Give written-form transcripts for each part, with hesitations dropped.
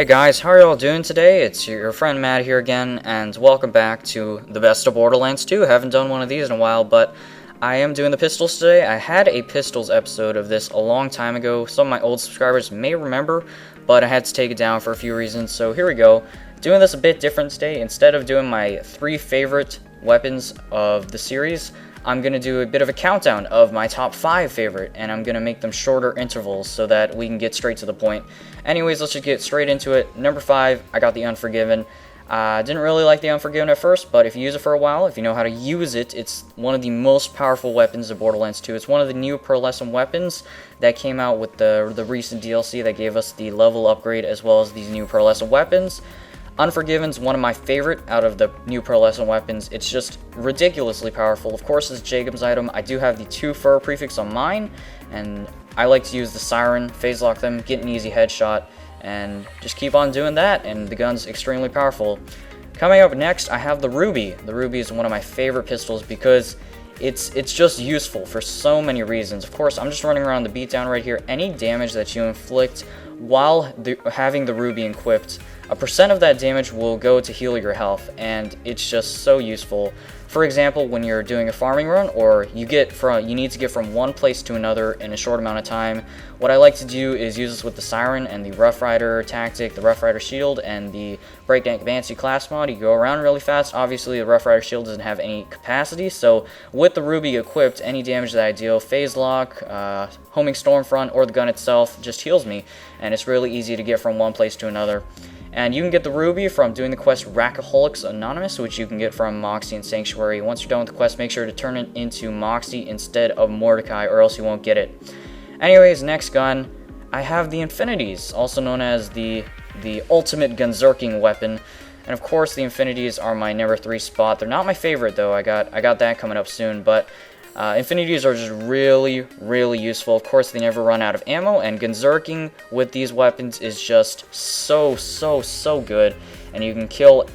Hey guys, how are y'all doing today? It's your friend Matt here again, and welcome back to the best of Borderlands 2. Haven't done one of these in a while, but I am doing the pistols today. I had a pistols episode of this a long time ago. Some of my old subscribers may remember, but I had to take it down for a few reasons, so here we go. Doing this a bit different today. Instead of doing my 3 favorite weapons of the series, I'm going to do a bit of a countdown of my top 5 favorite, and I'm going to make them shorter intervals so that we can get straight to the point. Anyways, let's just get straight into it. Number 5, I got the Unforgiven. Didn't really like the Unforgiven at first, but if you use it for a while, if you know how to use it, it's one of the most powerful weapons of Borderlands 2. It's one of the new pearlescent weapons that came out with the recent DLC that gave us the level upgrade as well as these new pearlescent weapons. Unforgiven's one of my favorite out of the new pearlescent weapons. It's just ridiculously powerful. Of course, it's Jacob's item. I do have the 2 fur prefix on mine, and I like to use the siren, phase lock them, get an easy headshot, and just keep on doing that, and the gun's extremely powerful. Coming up next, I have the Ruby. The Ruby is one of my favorite pistols because it's just useful for so many reasons. Of course, I'm just running around the beatdown right here. Any damage that you inflict while having the Ruby equipped, a percent of that damage will go to heal your health, and it's just so useful. For example, when you're doing a farming run, or you need to get from one place to another in a short amount of time, what I like to do is use this with the Siren and the Rough Rider tactic, the Rough Rider shield, and the Breakneck Banshee class mod. You go around really fast. Obviously, the Rough Rider shield doesn't have any capacity, so with the Ruby equipped, any damage that I deal, phase lock, homing Stormfront, or the gun itself just heals me, and it's really easy to get from one place to another. And you can get the Ruby from doing the quest Rackaholics Anonymous, which you can get from Moxie and Sanctuary. Once you're done with the quest, make sure to turn it into Moxie instead of Mordecai, or else you won't get it. Anyways, next gun, I have the Infinities, also known as the ultimate Gunzerking weapon. And of course, the Infinities are my number 3 spot. They're not my favorite, though. I got that coming up soon, but Infinities are just really, really useful. Of course, they never run out of ammo, and Gunzerking with these weapons is just so good, and you can kill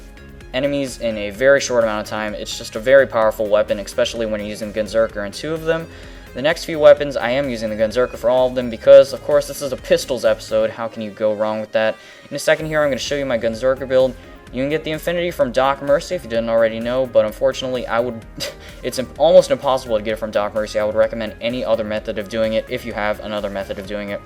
enemies in a very short amount of time. It's just a very powerful weapon, especially when you're using Gunzerker and 2 of them. The next few weapons, I am using the Gunzerker for all of them because, of course, this is a pistols episode. How can you go wrong with that? In a second here, I'm going to show you my Gunzerker build. You can get the Infinity from Doc Mercy if you didn't already know, but unfortunately, it's almost impossible to get it from Doc Mercy. I would recommend any other method of doing it if you have another method of doing it.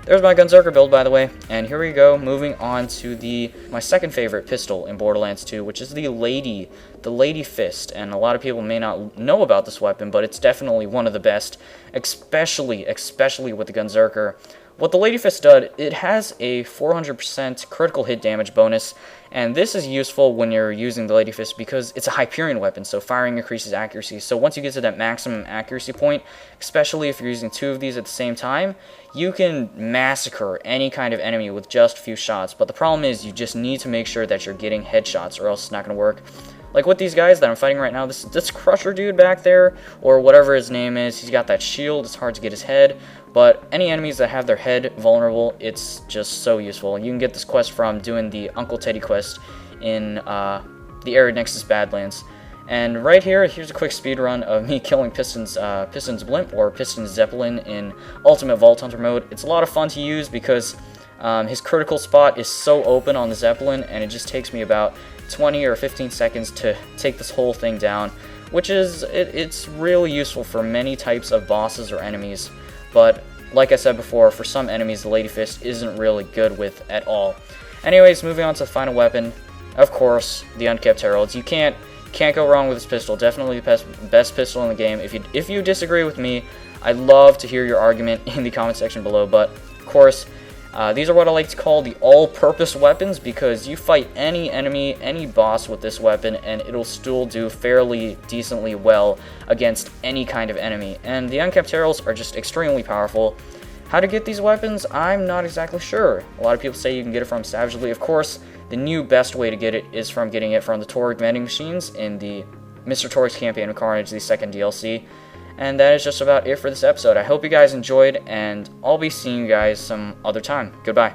There's my Gunzerker build, by the way, and here we go, moving on to my second favorite pistol in Borderlands 2, which is the Lady Fist, and a lot of people may not know about this weapon, but it's definitely one of the best, especially with the Gunzerker. What the Lady Fist does, it has a 400% critical hit damage bonus, and this is useful when you're using the Lady Fist because it's a Hyperion weapon, so firing increases accuracy. So once you get to that maximum accuracy point, especially if you're using 2 of these at the same time, you can massacre any kind of enemy with just a few shots. But the problem is you just need to make sure that you're getting headshots, or else it's not going to work. Like with these guys that I'm fighting right now, this Crusher dude back there, or whatever his name is, he's got that shield, it's hard to get his head, but any enemies that have their head vulnerable, it's just so useful. You can get this quest from doing the Uncle Teddy quest in the area next to Badlands. And right here, here's a quick speedrun of me killing Piston's Blimp, or Piston's Zeppelin in Ultimate Vault Hunter mode. It's a lot of fun to use because his critical spot is so open on the Zeppelin, and it just takes me about 20 or 15 seconds to take this whole thing down, which is, it's really useful for many types of bosses or enemies. But like I said before, for some enemies, the Lady Fist isn't really good with at all. Anyways, moving on to the final weapon, of course, the Unkept Heralds. You can't go wrong with this pistol. Definitely the best pistol in the game. If you disagree with me, I'd love to hear your argument in the comment section below. But of course, these are what I like to call the all-purpose weapons, because you fight any enemy, any boss with this weapon, and it'll still do fairly decently well against any kind of enemy. And the Unkept Heralds are just extremely powerful. How to get these weapons? I'm not exactly sure. A lot of people say you can get it from Savagely. Of course, the new best way to get it is from getting it from the Torg vending machines in the Mr. Torg's Campaign of Carnage, the second DLC. And that is just about it for this episode. I hope you guys enjoyed, and I'll be seeing you guys some other time. Goodbye.